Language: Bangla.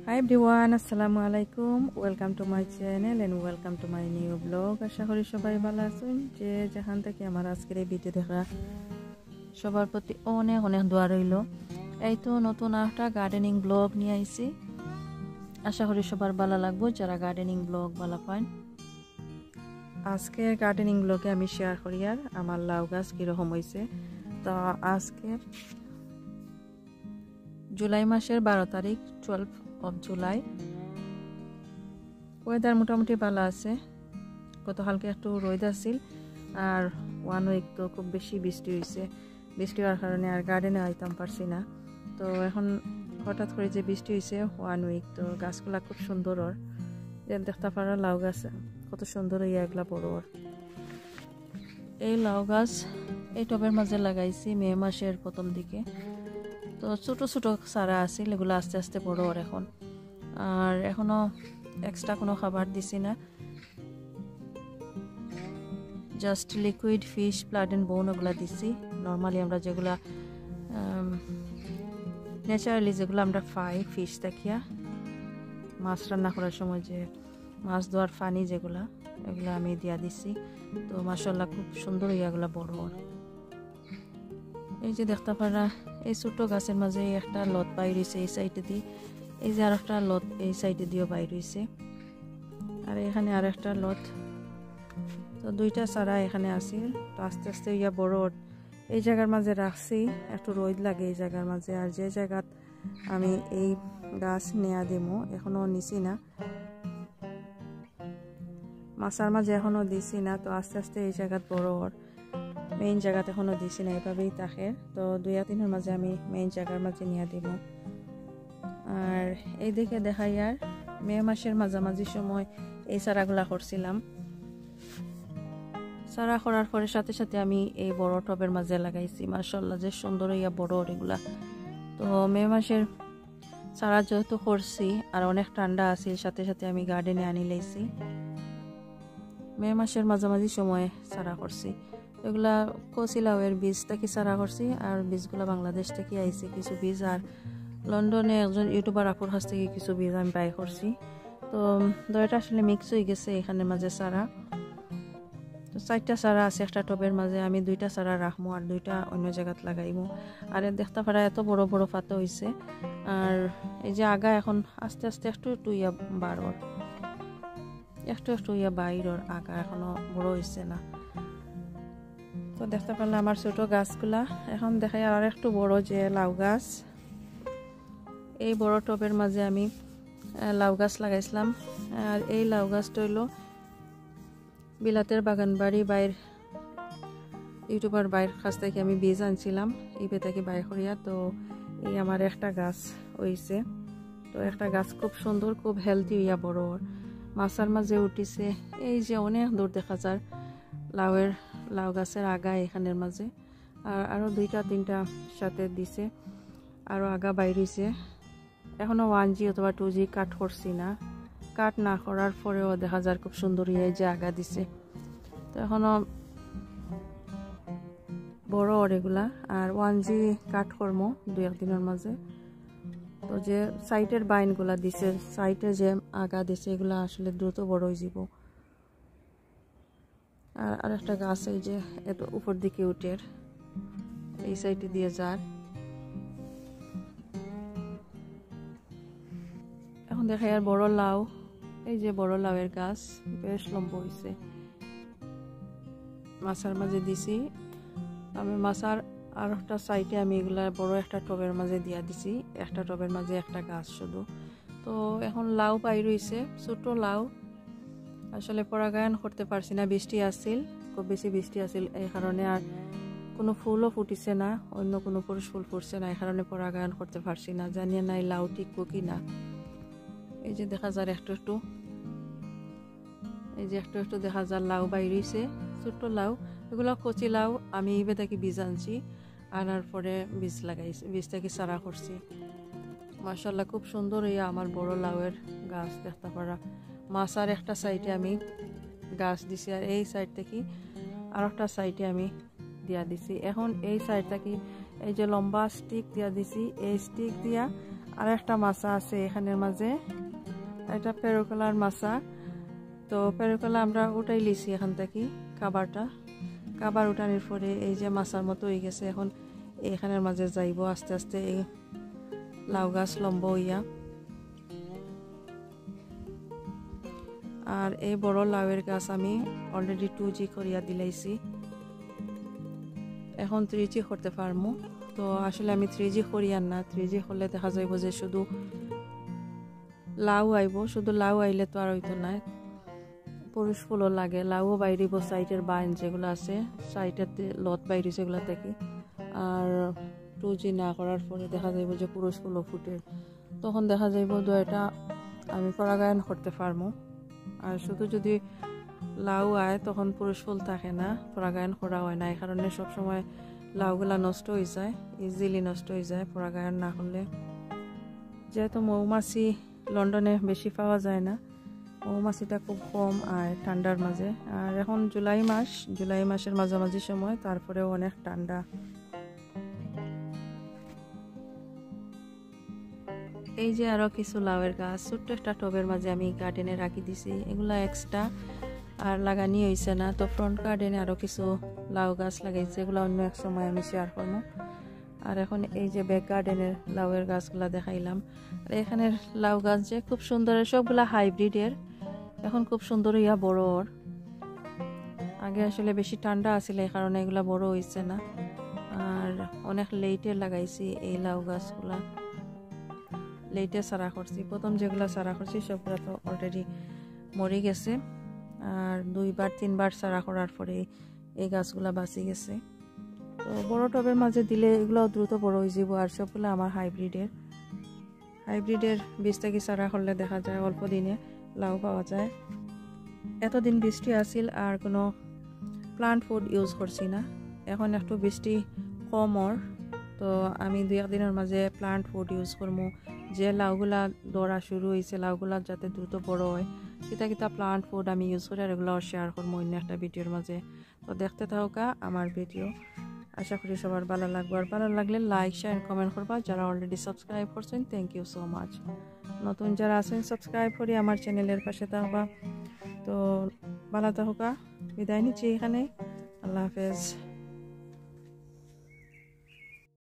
Hi everyone, assalamu alaikum. Welcome to my channel and welcome to my new vlog. আশা করি সবাই ভালো আছেন। যে যেখান থেকে আমার আজকের এই ভিডিও দেখা সবার প্রতি অনেক অনেক দোয়া রইল। এই তো নতুন একটা গার্ডেনিং ব্লগ নিয়ে আইছি। আশা করি সবার ভালো লাগবে যারা গার্ডেনিং ব্লগ ভালো পান। আজকের গার্ডেনিং ব্লগে আমি শেয়ার করি আর আমার লাউ গাছ কিরকম হয়েছে। তো আজকে জুলাই মাসের 12 তারিখ 12 of July। ওয়েদার মোটামুটি ভালো আছে। গতকালকে একটু রোদ আছিল আর 1 উইক তো খুব বেশি বৃষ্টি হয়েছে। বৃষ্টি হওয়ার কারণে আর গার্ডেনে আইতাম পারছি না। তো এখন হঠাৎ করে যে বৃষ্টি হয়েছে 1 উইক, তো গাছগুলা খুব সুন্দর। ওর দেখতে পারা লাউ গাছ কত সুন্দর এগুলা বড়। ওর এই লাউ গাছ এই টবের মাঝে লাগাইছি মে মাসের প্রথম দিকে। তো ছোট ছোট চারা আছে, এগুলো আস্তে আস্তে বড় ওর এখন। আর এখনো এক্সট্রা কোনো খাবার দিছি না, just liquid fish blood and bone ওগুলা দিছি। নর্মালি আমরা যেগুলা ন্যাচারালি যেগুলো আমরা পাই ফিশ দেখিয়া মাছ রান্না করার সময় যে মাছ ধোয়ার পানি যেগুলা, এগুলো আমি দিয়া দিছি। তো মাশাআল্লাহ খুব সুন্দর ইয়াগুলা বড়। এই যে দেখতে পারা এই ছোট গাছের মাঝে একটা লত বাইর হয়েছে এই সাইডে দিয়ে, এই যে আর একটা লত এই সাইডে দিয়েও বাইর হয়েছে, আর এখানে আর একটা লত। তো দুইটা চারা এখানে আছিল। তো আস্তে আস্তে ইয়া বড় এই জায়গার মাঝে রাখছি, একটু রোদ লাগে এই জায়গার মাঝে। আর যে জায়গাত আমি এই গাছ নেয়া দিমো এখনো নিছি না, মাছার মাঝে এখনো দিছি না। তো আস্তে আস্তে এই জায়গাত বড় মেইন জায়গাতে এখনো দিছি না, এভাবেই থাকে। তো 2-3 মাঝে আমি মেইন জায়গার মাঝে নিয়ে দিব। আর এই দিকে দেখাই আর মে মাসের মাঝামাঝি সময় এই চারাগুলা করছিলাম। চারা করার পরে সাথে সাথে আমি এই বড় টবের মাঝে লাগাইছি। মাশাআল্লাহ যে সুন্দর ইয়া বড় এগুলা। তো মে মাসের চারা যেহেতু করছি আর অনেক ঠান্ডা আছে, সাথে সাথে আমি গার্ডেনে আনি লাইছি। মে মাসের মাঝামাঝি সময় চারা করছি। এগুলা কচিলাওয়ের বীজ থেকে চারা করছি, আর বীজগুলা বাংলাদেশ থেকে আইছে কিছু বীজ, আর লন্ডনে একজন ইউটিউবার আপুর কাছ থেকে কিছু বীজ আমি বাই করছি। তো দুইটা আসলে মিক্স হয়ে গেছে এখানের মাঝে চারা। তো 4টা চারা আছে একটা টবের মাঝে, আমি 2টা চারা রাখবো আর 2টা অন্য জায়গাত লাগাইবো। আর দেখতে পারা এত বড় বড় পাতা হয়েছে। আর এই যে আগা এখন আস্তে আস্তে একটু একটু ইয়া বাড়র, একটু একটু ইয়া বাইরর আগা এখনো বড় হয়েছে না। তো দেখতে পারলাম আমার ছোট গাছগুলা। এখন দেখাই আর একটু বড় যে লাউ গাছ। এই বড় টবের মাঝে আমি লাউ গাছ লাগাইছিলাম। আর এই লাউ গাছটা হইলো বিলাতের বাগান বাড়ি বাইর ইউটিউবার বাইর কাছ থেকে আমি বীজ আনছিলাম ইবে থেকে বাই করিয়া। তো এই আমার একটা গাছ হইছে। তো একটা গাছ খুব সুন্দর, খুব হেলদি হইয়া বড়। মাছার মাঝে উঠিছে। এই যে অনেক দূর দেখা যায় লাউ গাছের আগা এখানের মাঝে। আর আরো 2-3টা সাথে দিছে, আরো আগা বাইরেছে। এখনো 1G অথবা 2G কাট করছি না। কাট না করার পরেও দেখা যায় খুব সুন্দর এই যে আগা দিছে। তো এখনো বড় এগুলা, আর 1G কাট করবো 2-1 দিনের মাঝে। তো যে সাইটের বাইনগুলা দিছে, সাইটে যে আগা দিছে এগুলা আসলে দ্রুত বড় হয়ে যাব। আর একটা গাছ এই যে এত উপর দিকে উঠে এই সাইডে দিয়ে যায়। এখন দেখাই আর বড় লাউ, এই যে বড় লাউয়ের গাছ বেশ লম্বা হয়েছে। মাছার মাঝে দিছি আমি, মাছার আর একটা সাইডে আমি এগুলা বড় একটা টবের মাঝে দিয়া দিছি, একটা টবের মাঝে একটা গাছ শুধু। তো এখন লাউ পাই রয়েছে, ছোট লাউ। আসলে পরাগায়ন করতে পারছি না, বৃষ্টি আসছিল, খুব বেশি বৃষ্টি আসছিল এই কারণে। আর কোনো ফুলও ফুটিছে না, অন্য কোনো পুরুষ ফুল ফুটছে না, এই কারণে পরাগায়ন করতে পারছি না। জানিয়ে নাই লাউ টিকবো কি না। এই যে দেখা যায় একটু একটু, এই যে একটু একটু দেখা যায় লাউ বাইরেছে, ছোট্ট লাউ। এগুলো কচি লাউ, আমি ইবে থেকে বীজ আনছি, আনার পরে বীজ লাগাইছি, বীজ থেকে চারা করছি। মাশাআল্লাহ খুব সুন্দর ইয়া আমার বড় লাউয়ের গাছ দেখতে পারা। মাছার একটা সাইডে আমি গাছ দিছি, আর এই সাইড থেকে আর একটা সাইডে আমি দিয়া দিছি। এখন এই সাইড থেকে এই যে লম্বা স্টিক দিয়া দিছি, এই স্টিক দিয়া আর একটা মাছা আছে এখানের মাঝে, এটা পেরোকলার মাছা। তো পেরোকলা আমরা উঠাই লিছি এখান থেকে কাবার উঠানোর পরে এই যে মাছার মতো হয়ে গেছে। এখন এখানের মাঝে যাইব আস্তে আস্তে এই লাউ গাছ লম্ব হইয়া। আর এই বড় লাউয়ের গাছ আমি অলরেডি 2G করিয়া দিলাইছি, এখন 3G করতে পারবো। তো আসলে আমি 3G করিয়ার না, 3G করলে দেখা যাইব যে শুধু লাউ আইব, শুধু লাউ আইলে তো আর হইতো না, পুরুষ ফুলও লাগে, লাউও বাইরিব সাইডের বাইন যেগুলো আছে সাইডেতে লত বাইরি যেগুলো থেকে। আর 2G না করার পরে দেখা যাইব যে পুরুষ ফুলও ফুটে, তখন দেখা যাইব দুইটা আমি পরাগায়ন করতে পারবো। আর শুধু যদি লাউ আয় তখন পুরুষ ফুল থাকে না, পরাগায়ন করা হয় না, এই কারণে সবসময় লাউগুলা নষ্ট হয়ে যায়, ইজিলি নষ্ট হয়ে যায় পরাগায়ন না করলে। যেহেতু মৌমাছি লন্ডনে বেশি পাওয়া যায় না, মৌমাছিটা খুব কম আর ঠান্ডার মাঝে। আর এখন জুলাই মাসের মাঝামাঝি সময়, তারপরেও অনেক ঠান্ডা। এই যে আরো কিছু লাউয়ের গাছ ছোট্ট একটা টবের মাঝে আমি গার্ডেনে রাখি দিছি, এগুলা এক্সট্রা আর লাগানি হয়েছে না। তো ফ্রন্ট গার্ডেনে আরো কিছু লাউ গাছ লাগাইছে, এগুলো অন্য এক সময় আমি শেয়ার করবো। আর এখন এই যে ব্যাক গার্ডেনের লাউয়ের গাছগুলা দেখাইলাম। আর এখানের লাউ গাছ যে খুব সুন্দর, সবগুলা হাইব্রিডের, এখন খুব সুন্দর ইয়া বড়। আগে আসলে বেশি ঠান্ডা আছিল, এই কারণে এগুলা বড় হয়েছে না। আর অনেক লেটে লাগাইছি এই লাউ গাছগুলা, লেটে সারা করছি। প্রথম যেগুলা সারা করছি সবগুলা তো অলরেডি মরে গেছে, আর 2-3বার সারা করার পরে এই গাছগুলা বাঁচি গেছে। তো বড় টবের মাঝে দিলে এগুলো দ্রুত বড় হয়ে যাব। আর সবগুলো আমার হাইব্রিডের বীজ থেকে সারা করলে দেখা যায় অল্প দিনে লাউ পাওয়া যায়। এতদিন বৃষ্টি আসিল আর কোনো প্লান্ট ফুড ইউজ করছি না, এখন একটু বৃষ্টি কমর, তো আমি 2-1 দিনের মাঝে প্লান্ট ফুড ইউজ করবো। যে লাউগুলা দৌড়া শুরু হয়েছে, লাউগুলা যাতে দ্রুত বড় হয়, কিতা প্লান্ট ফুড আমি ইউজ করি, আর এগুলো শেয়ার করবো অন্য একটা ভিডিওর মাঝে। তো দেখতে থাকা আমার ভিডিও, আশা করি সবার ভালো লাগবে। আর ভালো লাগলে লাইক শেয়ার কমেন্ট করবা। যারা অলরেডি সাবস্ক্রাইব করছেন থ্যাংক ইউ সো মাচ। নতুন যারা আছেন সাবস্ক্রাইব করি আমার চ্যানেলের পাশে থাকবা। তো ভালো থাকা, বিদায় নিচ্ছি এখানে, আল্লাহ হাফেজ।